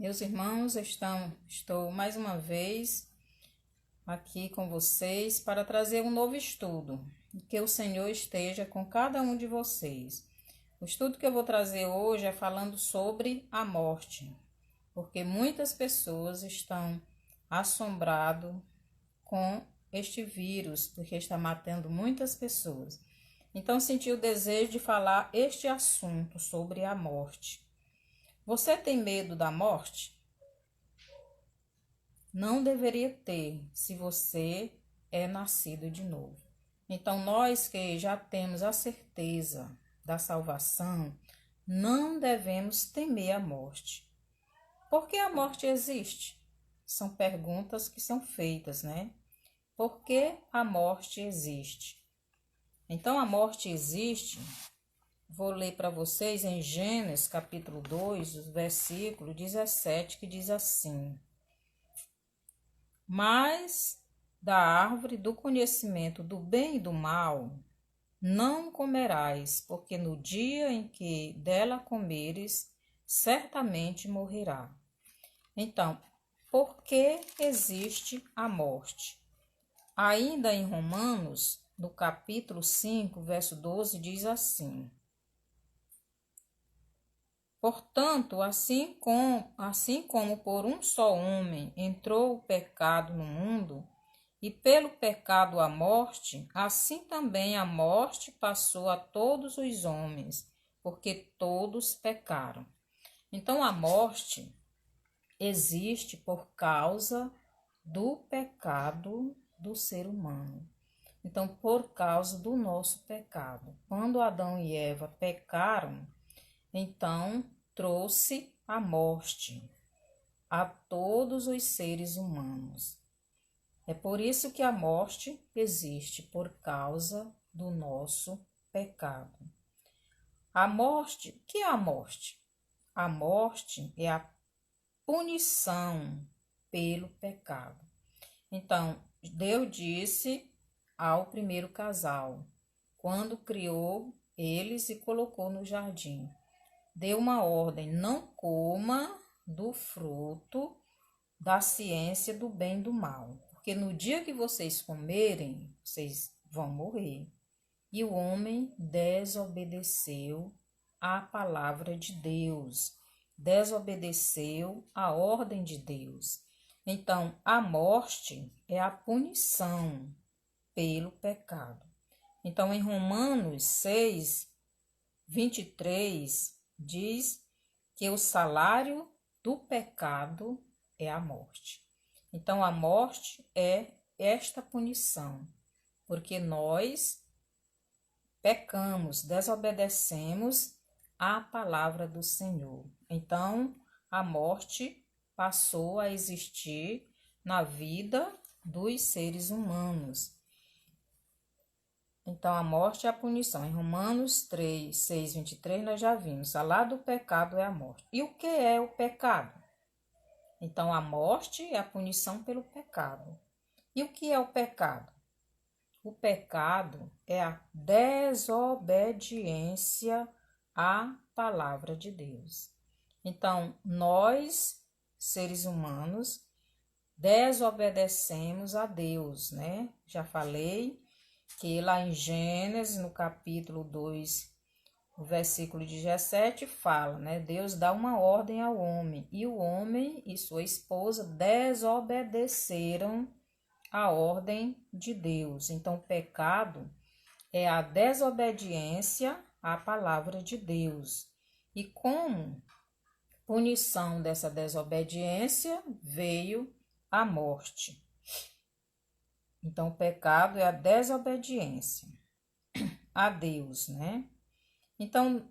Meus irmãos, estou mais uma vez aqui com vocês para trazer um novo estudo. Que o Senhor esteja com cada um de vocês. O estudo que eu vou trazer hoje é falando sobre a morte, porque muitas pessoas estão assombradas com este vírus, porque está matando muitas pessoas. Então, senti o desejo de falar este assunto sobre a morte. Você tem medo da morte? Não deveria ter, se você é nascido de novo. Então, nós que já temos a certeza da salvação, não devemos temer a morte. Por que a morte existe? São perguntas que são feitas, né? Por que a morte existe? Então, a morte existe. Vou ler para vocês em Gênesis capítulo 2, versículo 17, que diz assim: Mas da árvore do conhecimento do bem e do mal não comerás, porque no dia em que dela comeres, certamente morrerá. Então, por que existe a morte? Ainda em Romanos, no capítulo 5, verso 12, diz assim: Portanto, assim como por um só homem entrou o pecado no mundo, e pelo pecado a morte, assim também a morte passou a todos os homens, porque todos pecaram. Então, a morte existe por causa do pecado do ser humano. Então, por causa do nosso pecado. Quando Adão e Eva pecaram, então trouxe a morte a todos os seres humanos. É por isso que a morte existe, por causa do nosso pecado. A morte, o que é a morte? A morte é a punição pelo pecado. Então, Deus disse ao primeiro casal, quando criou eles e colocou no jardim, deu uma ordem: não coma do fruto da ciência do bem e do mal, porque no dia que vocês comerem, vocês vão morrer. E o homem desobedeceu à palavra de Deus, desobedeceu à ordem de Deus. Então, a morte é a punição pelo pecado. Então, em Romanos 6, 23, diz que o salário do pecado é a morte. Então, a morte é esta punição, porque nós pecamos, desobedecemos à palavra do Senhor. Então, a morte passou a existir na vida dos seres humanos. Então, a morte é a punição. Em Romanos 3, 6, 23, nós já vimos. O salário do pecado é a morte. E o que é o pecado? Então, a morte é a punição pelo pecado. E o que é o pecado? O pecado é a desobediência à palavra de Deus. Então, nós, seres humanos, desobedecemos a Deus, né? Já falei que lá em Gênesis, no capítulo 2, o versículo 17, fala, né? Deus dá uma ordem ao homem, e o homem e sua esposa desobedeceram a ordem de Deus. Então, o pecado é a desobediência à palavra de Deus. E como punição dessa desobediência veio a morte. Então, o pecado é a desobediência a Deus, né? Então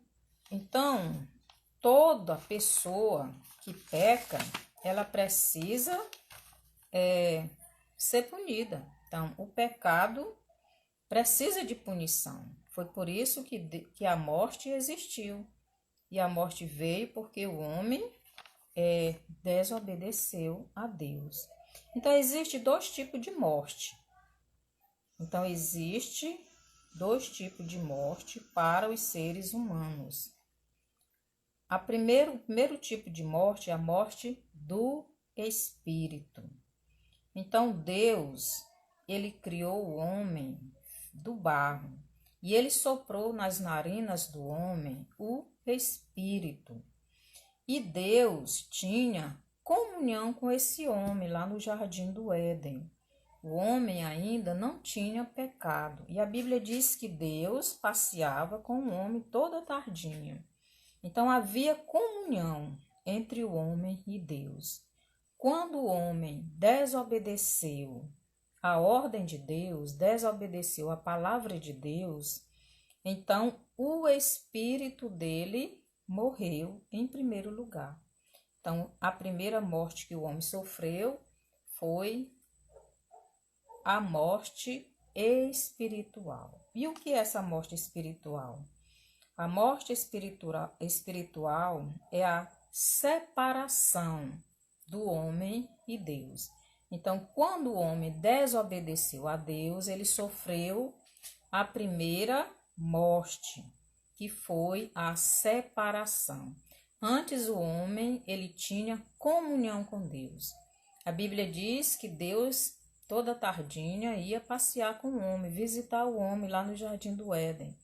toda pessoa que peca, ela precisa ser punida. Então, o pecado precisa de punição. Foi por isso que a morte existiu. E a morte veio porque o homem desobedeceu a Deus. Então, existe dois tipos de morte. Então, existe dois tipos de morte para os seres humanos. o primeiro tipo de morte é a morte do espírito. Então Deus, ele criou o homem do barro e ele soprou nas narinas do homem o espírito. E Deus tinha comunhão com esse homem lá no jardim do Éden. O homem ainda não tinha pecado. E a Bíblia diz que Deus passeava com o homem toda tardinha. Então havia comunhão entre o homem e Deus. Quando o homem desobedeceu a ordem de Deus, desobedeceu a palavra de Deus, então o espírito dele morreu em primeiro lugar. Então, a primeira morte que o homem sofreu foi a morte espiritual. E o que é essa morte espiritual? A morte espiritual é a separação do homem e Deus. Então, quando o homem desobedeceu a Deus, ele sofreu a primeira morte, que foi a separação. Antes o homem, ele tinha comunhão com Deus. A Bíblia diz que Deus, toda tardinha, ia passear com o homem, visitar o homem lá no Jardim do Éden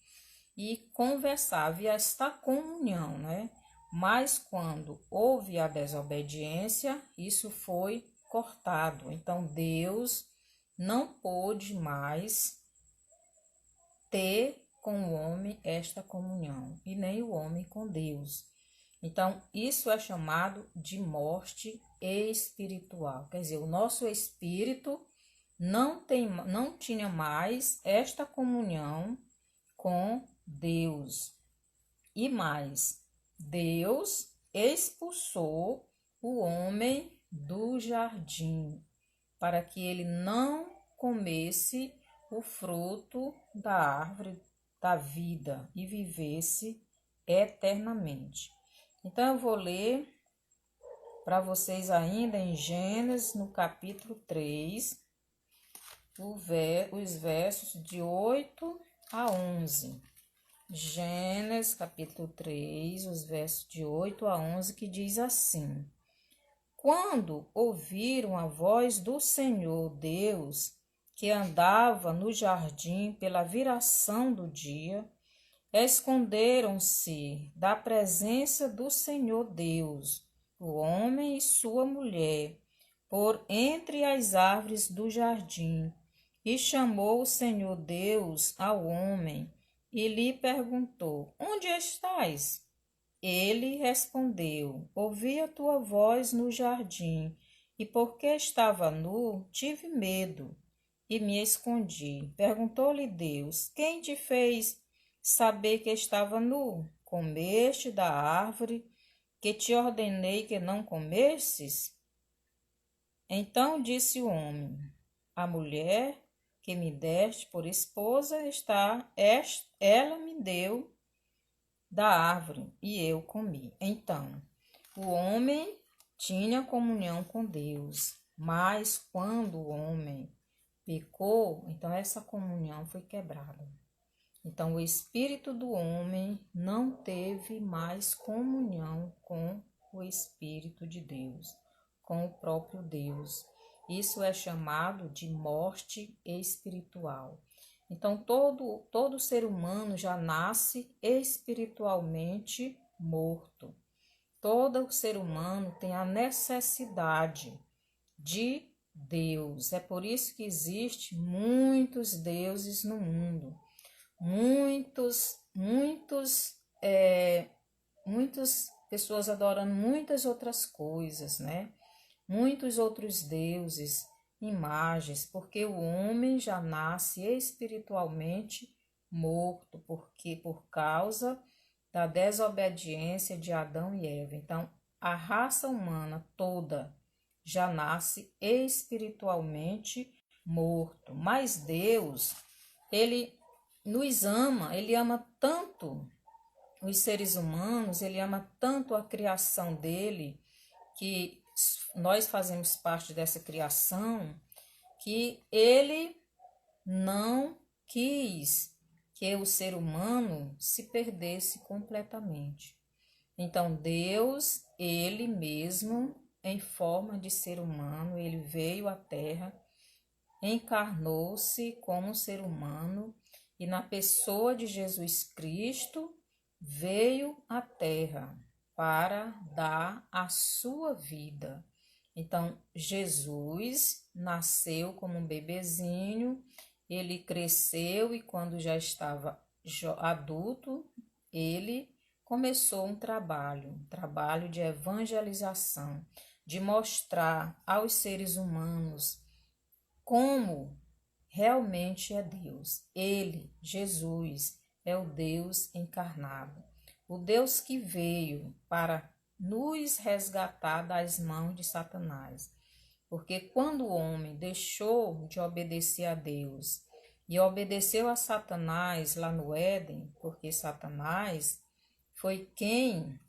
e conversar, havia esta comunhão, né? Mas quando houve a desobediência, isso foi cortado. Então Deus não pôde mais ter com o homem esta comunhão, e nem o homem com Deus. Então, isso é chamado de morte espiritual. Quer dizer, o nosso espírito não tinha mais esta comunhão com Deus. E mais, Deus expulsou o homem do jardim para que ele não comesse o fruto da árvore da vida e vivesse eternamente. Então, eu vou ler para vocês ainda em Gênesis, no capítulo 3, os versos de 8 a 11. Gênesis, capítulo 3, os versos de 8 a 11, que diz assim: Quando ouviram a voz do Senhor Deus, que andava no jardim pela viração do dia, esconderam-se da presença do Senhor Deus, o homem e sua mulher, por entre as árvores do jardim. E chamou o Senhor Deus ao homem e lhe perguntou: Onde estás? Ele respondeu: Ouvi a tua voz no jardim, e porque estava nu, tive medo e me escondi. Perguntou-lhe Deus: Quem te fez saber que estava nu? Comeste da árvore que te ordenei que não comesses? Então disse o homem: A mulher que me deste por esposa ela me deu da árvore e eu comi. Então, o homem tinha comunhão com Deus, mas quando o homem pecou, então essa comunhão foi quebrada. Então, o espírito do homem não teve mais comunhão com o Espírito de Deus, com o próprio Deus. Isso é chamado de morte espiritual. Então, todo ser humano já nasce espiritualmente morto. Todo ser humano tem a necessidade de Deus. É por isso que existe muitos deuses no mundo. Muitas pessoas adorando muitas outras coisas, né? Muitos outros deuses, imagens, porque o homem já nasce espiritualmente morto, porque por causa da desobediência de Adão e Eva. Então, a raça humana toda já nasce espiritualmente morto. Mas Deus, ele nos ama, ele ama tanto os seres humanos, ele ama tanto a criação dele, que nós fazemos parte dessa criação, que ele não quis que o ser humano se perdesse completamente. Então, Deus, ele mesmo, em forma de ser humano, ele veio à Terra, encarnou-se como ser humano e na pessoa de Jesus Cristo veio à Terra para dar a sua vida. Então, Jesus nasceu como um bebezinho, ele cresceu e quando já estava adulto, ele começou um trabalho de evangelização, de mostrar aos seres humanos como realmente é Deus. Ele, Jesus, é o Deus encarnado, o Deus que veio para nos resgatar das mãos de Satanás. Porque quando o homem deixou de obedecer a Deus e obedeceu a Satanás lá no Éden, porque Satanás foi quem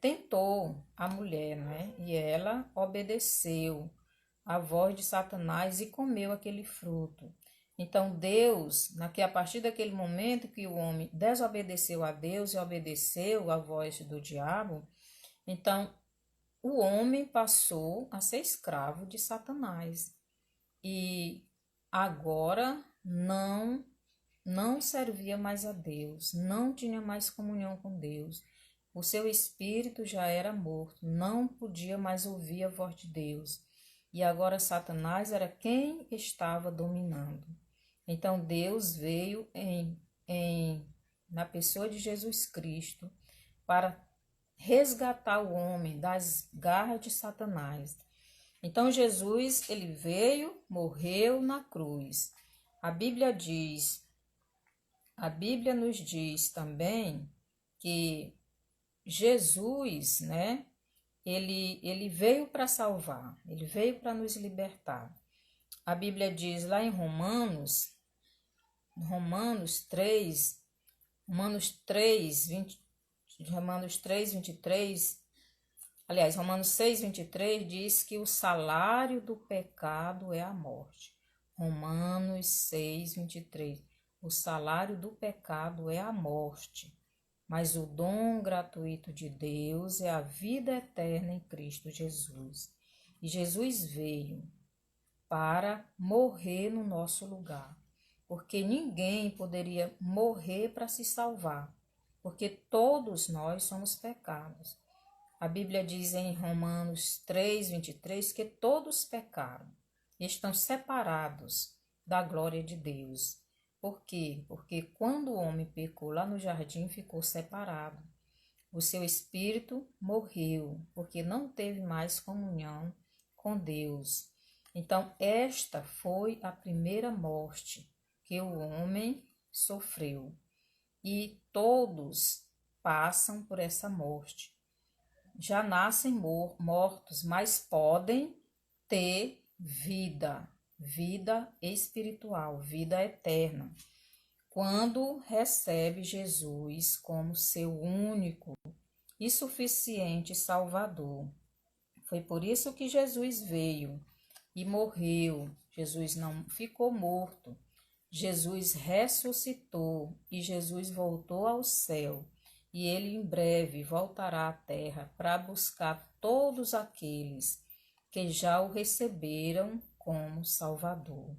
tentou a mulher, né? E ela obedeceu a voz de Satanás e comeu aquele fruto. Então Deus, a partir daquele momento que o homem desobedeceu a Deus e obedeceu a voz do diabo, então o homem passou a ser escravo de Satanás. E agora não servia mais a Deus, não tinha mais comunhão com Deus. O seu espírito já era morto, não podia mais ouvir a voz de Deus. E agora Satanás era quem estava dominando. Então Deus veio na pessoa de Jesus Cristo para resgatar o homem das garras de Satanás. Então Jesus, ele veio, morreu na cruz. A Bíblia nos diz também que Jesus, né, ele veio para salvar, ele veio para nos libertar. A Bíblia diz lá em Romanos 3, 23, aliás, Romanos 6, 23 diz que o salário do pecado é a morte. Romanos 6, 23. O salário do pecado é a morte, mas o dom gratuito de Deus é a vida eterna em Cristo Jesus. E Jesus veio para morrer no nosso lugar, porque ninguém poderia morrer para se salvar, porque todos nós somos pecados. A Bíblia diz em Romanos 3, 23 que todos pecaram e estão separados da glória de Deus. Por quê? Porque quando o homem pecou lá no jardim, ficou separado. O seu espírito morreu, porque não teve mais comunhão com Deus. Então, esta foi a primeira morte que o homem sofreu. E todos passam por essa morte. Já nascem mortos, mas podem ter vida espiritual, vida eterna, quando recebe Jesus como seu único e suficiente Salvador. Foi por isso que Jesus veio e morreu. Jesus não ficou morto. Jesus ressuscitou e Jesus voltou ao céu. E ele em breve voltará à terra para buscar todos aqueles que já o receberam como Salvador.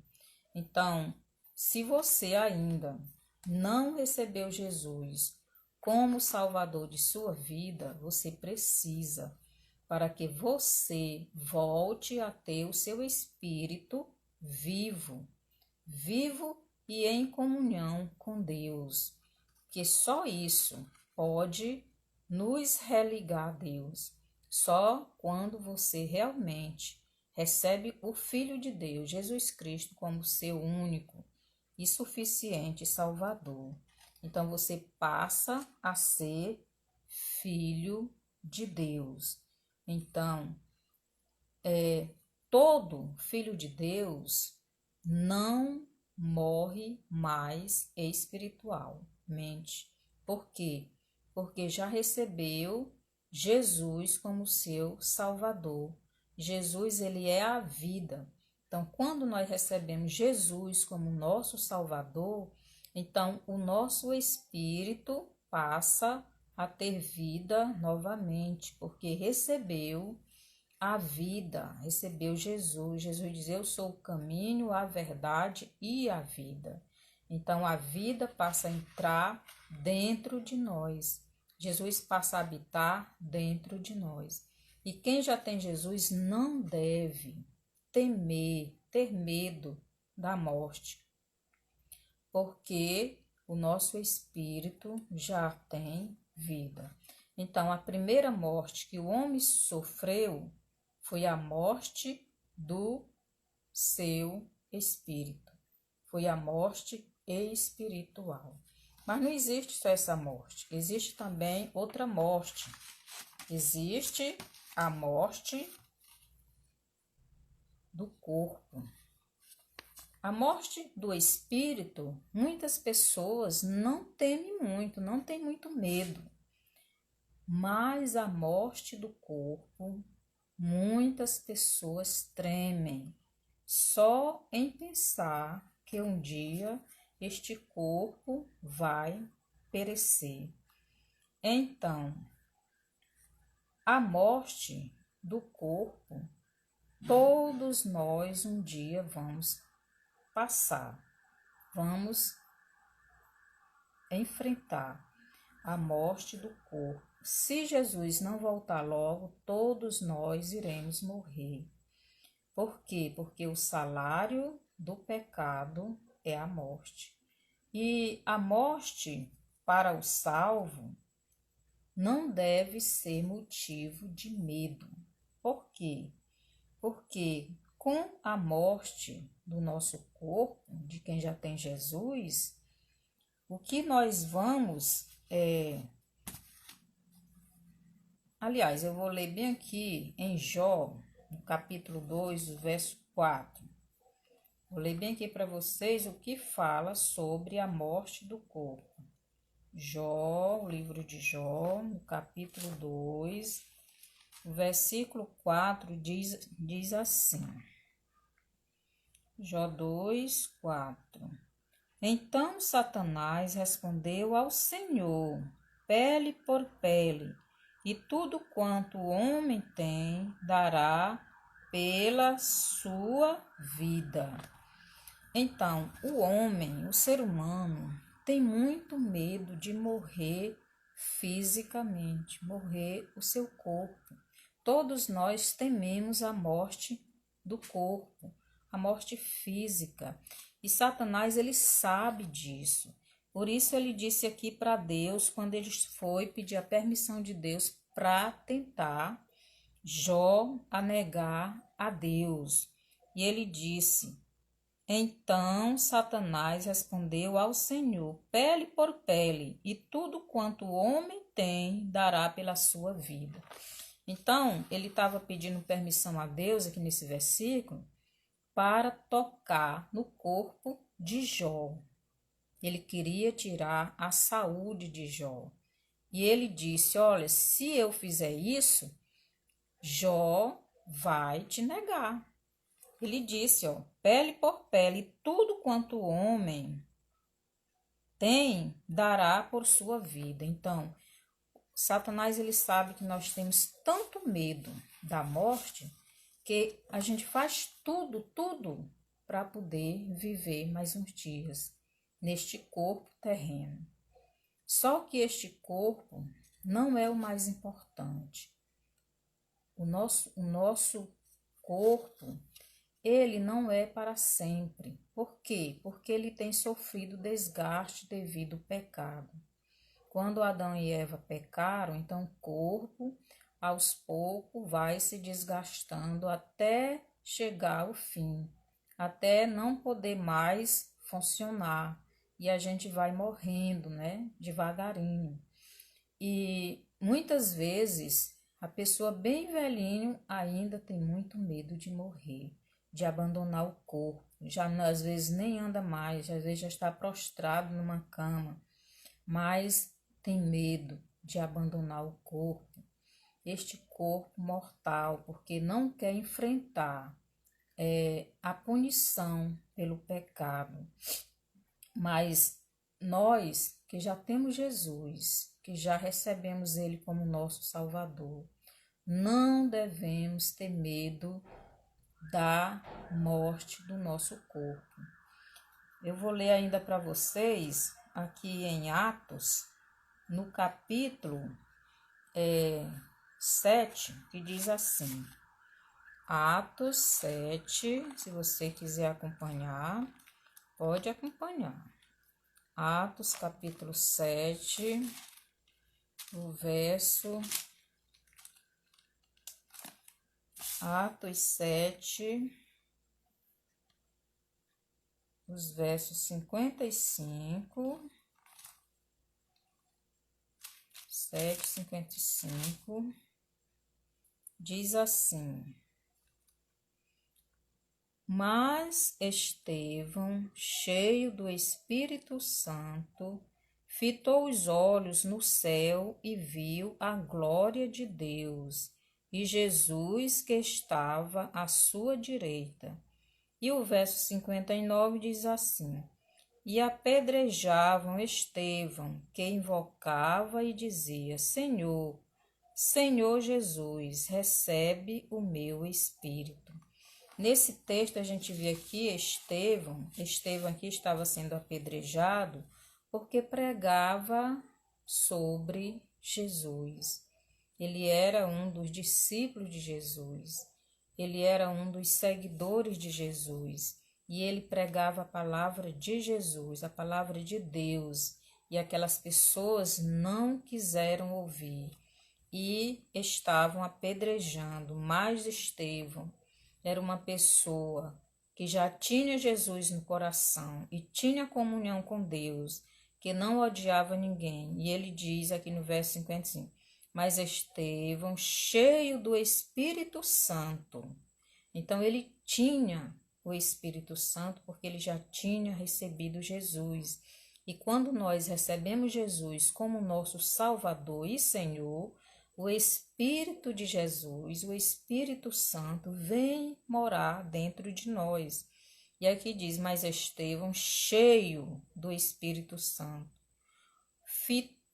Então, se você ainda não recebeu Jesus como Salvador de sua vida, você precisa, para que você volte a ter o seu espírito vivo e em comunhão com Deus, que só isso pode nos religar a Deus. Só quando você realmente recebe o Filho de Deus, Jesus Cristo, como seu único e suficiente Salvador. Então você passa a ser filho de Deus. Então, todo filho de Deus não morre mais espiritualmente. Por quê? Porque já recebeu Jesus como seu Salvador. Jesus, ele é a vida. Então, quando nós recebemos Jesus como nosso Salvador, então o nosso espírito passa a ter vida novamente, porque recebeu a vida, recebeu Jesus. Jesus diz: eu sou o caminho, a verdade e a vida. Então a vida passa a entrar dentro de nós. Jesus passa a habitar dentro de nós. E quem já tem Jesus não deve temer, ter medo da morte, porque o nosso espírito já tem vida. Então, a primeira morte que o homem sofreu foi a morte do seu espírito. Foi a morte espiritual. Mas não existe só essa morte. Existe também outra morte. Existe a morte do corpo. A morte do espírito, muitas pessoas não temem muito, não têm muito medo. Mas a morte do corpo, muitas pessoas tremem só em pensar que um dia este corpo vai perecer. Então, a morte do corpo, todos nós um dia vamos passar, vamos enfrentar a morte do corpo. Se Jesus não voltar logo, todos nós iremos morrer. Por quê? Porque o salário do pecado é a morte. E a morte para o salvo não deve ser motivo de medo. Por quê? Porque com a morte do nosso corpo, de quem já tem Jesus, o que nós vamos... Aliás, eu vou ler bem aqui em Jó, no capítulo 2, o verso 4. Vou ler bem aqui para vocês o que fala sobre a morte do corpo. Jó, o livro de Jó, no capítulo 2, o versículo 4 diz assim. Jó 2, 4. Então Satanás respondeu ao Senhor, pele por pele, e tudo quanto o homem tem dará pela sua vida. Então, o homem, o ser humano, tem muito medo de morrer fisicamente, morrer o seu corpo. Todos nós tememos a morte do corpo, a morte física. E Satanás, ele sabe disso. Por isso ele disse aqui para Deus, quando ele foi pedir a permissão de Deus para tentar Jó a negar a Deus. E ele disse: então Satanás respondeu ao Senhor, pele por pele, e tudo quanto o homem tem dará pela sua vida. Então, ele estava pedindo permissão a Deus, aqui nesse versículo, para tocar no corpo de Jó. Ele queria tirar a saúde de Jó. E ele disse, olha, se eu fizer isso, Jó vai te negar. Ele disse, ó, pele por pele, tudo quanto o homem tem, dará por sua vida. Então, Satanás, ele sabe que nós temos tanto medo da morte, que a gente faz tudo para poder viver mais uns dias neste corpo terreno. Só que este corpo não é o mais importante. O nosso corpo, ele não é para sempre. Por quê? Porque ele tem sofrido desgaste devido ao pecado. Quando Adão e Eva pecaram, então o corpo, aos poucos, vai se desgastando até chegar ao fim, até não poder mais funcionar. E a gente vai morrendo, né? Devagarinho. E muitas vezes a pessoa bem velhinho ainda tem muito medo de morrer, de abandonar o corpo. Já às vezes nem anda mais, às vezes já está prostrado numa cama, mas tem medo de abandonar o corpo, este corpo mortal, porque não quer enfrentar a punição pelo pecado. Mas nós que já temos Jesus, que já recebemos Ele como nosso Salvador, não devemos ter medo da morte do nosso corpo. Eu vou ler ainda para vocês aqui em Atos, no capítulo 7, que diz assim, Atos 7, se você quiser acompanhar, pode acompanhar. Atos capítulo 7, o verso... Atos 7, os versos 55, 7:55, diz assim: Mas Estevão, cheio do Espírito Santo, fitou os olhos no céu e viu a glória de Deus e Jesus que estava à sua direita. E o verso 59 diz assim: E apedrejavam Estevão, que invocava e dizia: Senhor, Senhor Jesus, recebe o meu espírito. Nesse texto a gente vê aqui Estevão aqui estava sendo apedrejado porque pregava sobre Jesus. Ele era um dos discípulos de Jesus, ele era um dos seguidores de Jesus e ele pregava a palavra de Jesus, a palavra de Deus, e aquelas pessoas não quiseram ouvir e estavam apedrejando. Mas Estevão era uma pessoa que já tinha Jesus no coração e tinha comunhão com Deus, que não odiava ninguém. E ele diz aqui no verso 55, mas Estevão, cheio do Espírito Santo. Então ele tinha o Espírito Santo porque ele já tinha recebido Jesus. E quando nós recebemos Jesus como nosso Salvador e Senhor, o Espírito de Jesus, o Espírito Santo, vem morar dentro de nós. E aqui diz, mas Estevão, cheio do Espírito Santo,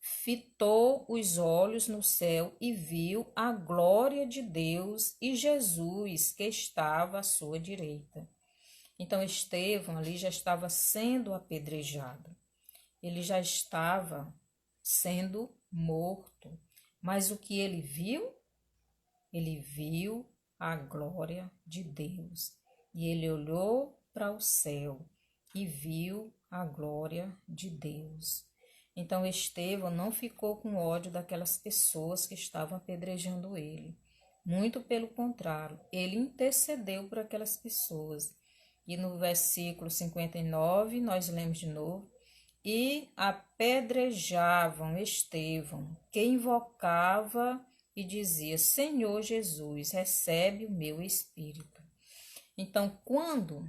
fitou os olhos no céu e viu a glória de Deus e Jesus que estava à sua direita. Então Estevão ali já estava sendo apedrejado, ele já estava sendo morto, mas o que ele viu? Ele viu a glória de Deus e ele olhou para o céu e viu a glória de Deus. Então Estevão não ficou com ódio daquelas pessoas que estavam apedrejando ele. Muito pelo contrário, ele intercedeu por aquelas pessoas. E no versículo 59, nós lemos de novo, e apedrejavam Estevão, que invocava e dizia, Senhor Jesus, recebe o meu espírito. Então, quando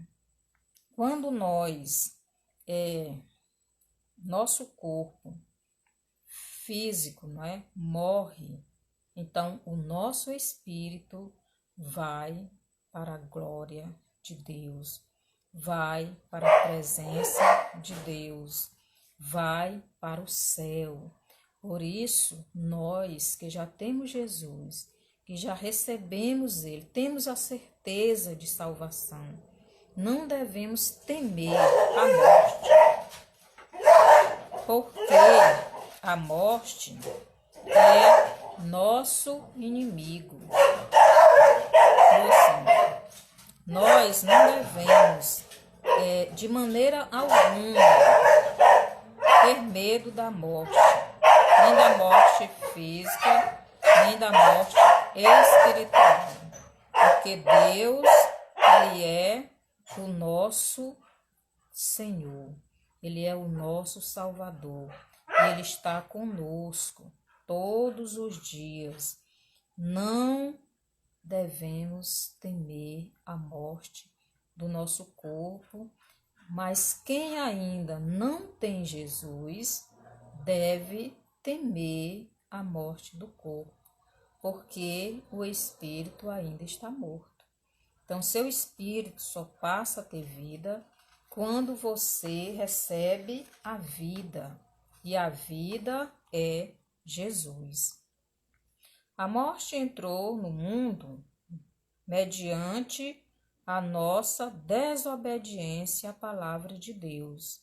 nós, nosso corpo físico, não é, morre, então o nosso espírito vai para a glória de Deus, vai para a presença de Deus, vai para o céu. Por isso, nós que já temos Jesus, que já recebemos Ele, temos a certeza de salvação, não devemos temer a morte, porque a morte é nosso inimigo. Nós não devemos, de maneira alguma, ter medo da morte, nem da morte física, nem da morte espiritual, porque Deus, Ele é o nosso Senhor, Ele é o nosso Salvador, Ele está conosco todos os dias. Não devemos temer a morte do nosso corpo, mas quem ainda não tem Jesus deve temer a morte do corpo, porque o espírito ainda está morto. Então, seu espírito só passa a ter vida quando você recebe a vida, e a vida é Jesus. A morte entrou no mundo mediante a nossa desobediência à palavra de Deus,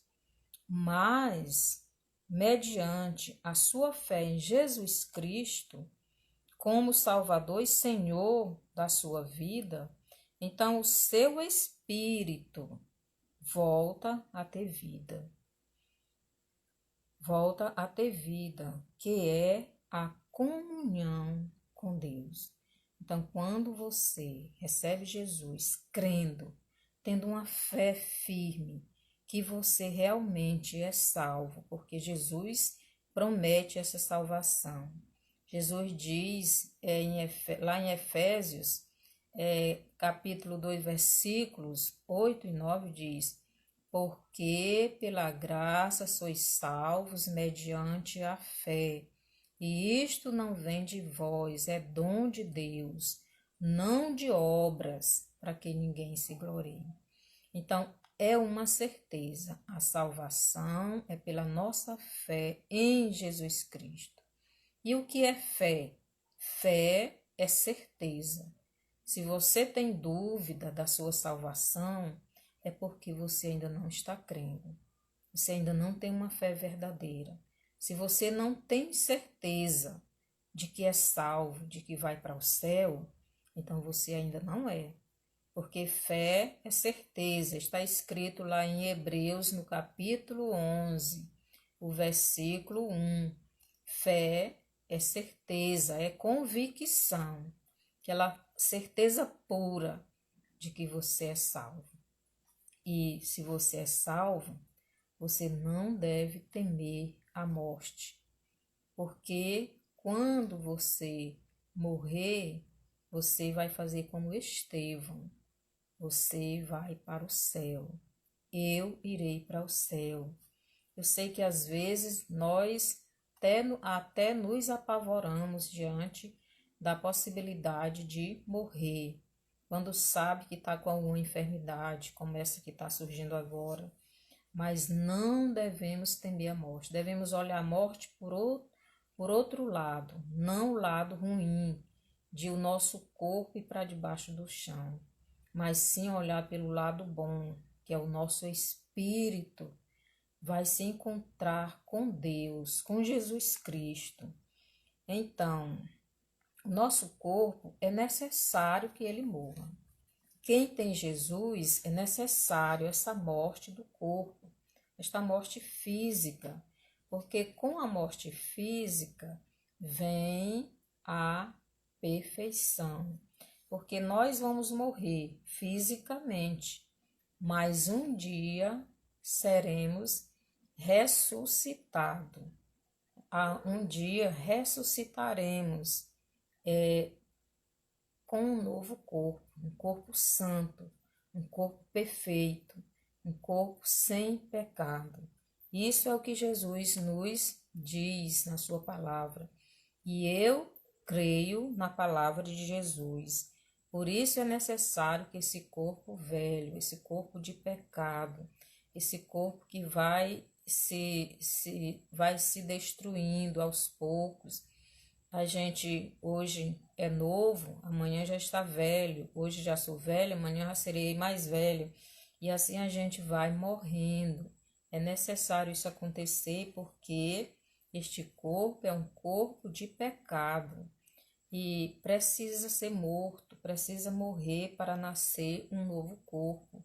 mas mediante a sua fé em Jesus Cristo, como Salvador e Senhor da sua vida, então o seu espírito volta a ter vida. Volta a ter vida, que é a comunhão com Deus. Então, quando você recebe Jesus crendo, tendo uma fé firme, que você realmente é salvo, porque Jesus promete essa salvação. Jesus diz lá em Efésios, capítulo 2, versículos 8 e 9, diz: porque pela graça sois salvos mediante a fé. E isto não vem de vós, é dom de Deus, não de obras, para que ninguém se glorie. Então, é uma certeza, a salvação é pela nossa fé em Jesus Cristo. E o que é fé? Fé é certeza. Se você tem dúvida da sua salvação, é porque você ainda não está crendo. Você ainda não tem uma fé verdadeira. Se você não tem certeza de que é salvo, de que vai para o céu, então você ainda não é. Porque fé é certeza. Está escrito lá em Hebreus, no capítulo 11, o versículo 1. Fé é certeza, é convicção, aquela certeza pura de que você é salvo. E se você é salvo, você não deve temer a morte, porque quando você morrer, você vai fazer como Estevão, você vai para o céu. Eu irei para o céu. Eu sei que às vezes nós até nos apavoramos diante da possibilidade de morrer, quando sabe que está com alguma enfermidade, como essa que está surgindo agora. Mas não devemos temer a morte, devemos olhar a morte por outro lado, não o lado ruim de o nosso corpo ir para debaixo do chão, mas sim olhar pelo lado bom, que é o nosso espírito, vai se encontrar com Deus, com Jesus Cristo. Então, o nosso corpo é necessário que ele morra. Quem tem Jesus é necessário essa morte do corpo, esta morte física, porque com a morte física vem a perfeição. Porque nós vamos morrer fisicamente, mas um dia seremos ressuscitados. Um dia ressuscitaremos com um novo corpo, um corpo santo, um corpo perfeito, um corpo sem pecado. Isso é o que Jesus nos diz na sua palavra. E eu creio na palavra de Jesus. Por isso é necessário que esse corpo velho, esse corpo de pecado, esse corpo que vai se destruindo aos poucos. A gente hoje é novo, amanhã já está velho. Hoje já sou velho, amanhã já serei mais velho. E assim a gente vai morrendo. É necessário isso acontecer porque este corpo é um corpo de pecado e precisa ser morto, precisa morrer para nascer um novo corpo,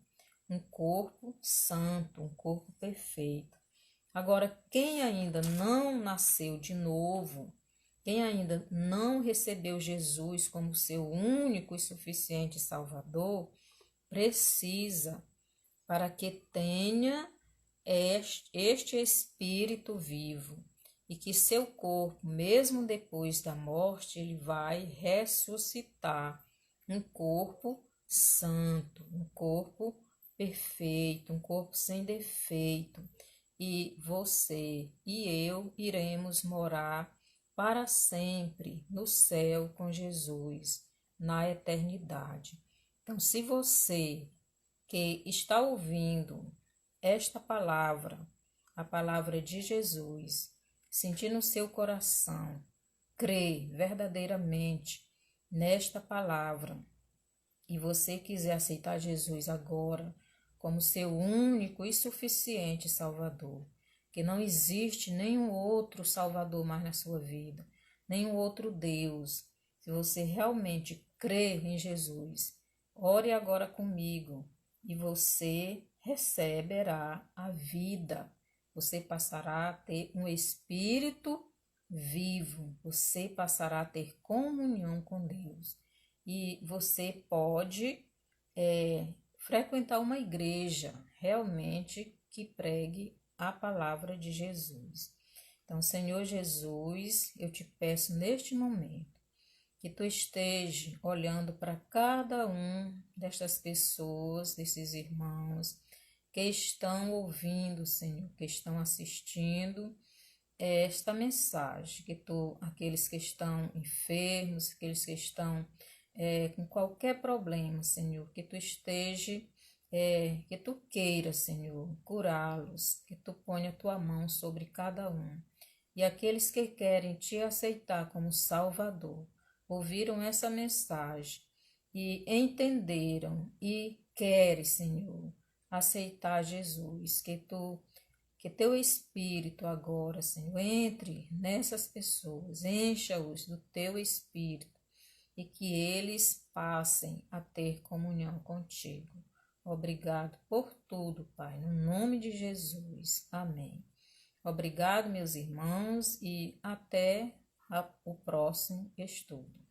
um corpo santo, um corpo perfeito. Agora, quem ainda não nasceu de novo, quem ainda não recebeu Jesus como seu único e suficiente Salvador, precisa, para que tenha este Espírito vivo e que seu corpo, mesmo depois da morte, ele vai ressuscitar um corpo santo, um corpo perfeito, um corpo sem defeito. E você e eu iremos morar para sempre no céu com Jesus, na eternidade. Então, se você que está ouvindo esta palavra, a palavra de Jesus, sentir no seu coração, crer verdadeiramente nesta palavra, e você quiser aceitar Jesus agora como seu único e suficiente Salvador, que não existe nenhum outro Salvador mais na sua vida, nenhum outro Deus. Se você realmente crer em Jesus, ore agora comigo e você receberá a vida. Você passará a ter um espírito vivo, você passará a ter comunhão com Deus. E você pode frequentar uma igreja realmente que pregue a palavra de Jesus. Então, Senhor Jesus, eu te peço neste momento que tu esteja olhando para cada um destas pessoas, desses irmãos que estão ouvindo, Senhor, que estão assistindo esta mensagem, aqueles que estão enfermos, aqueles que estão com qualquer problema, Senhor, que tu esteja, que tu queira, Senhor, curá-los, que tu ponha a tua mão sobre cada um. E aqueles que querem te aceitar como Salvador, ouviram essa mensagem e entenderam e querem, Senhor, aceitar Jesus, que teu Espírito agora, Senhor, entre nessas pessoas, encha-os do teu Espírito e que eles passem a ter comunhão contigo. Obrigado por tudo, Pai, no nome de Jesus. Amém. Obrigado, meus irmãos, e até o próximo estudo.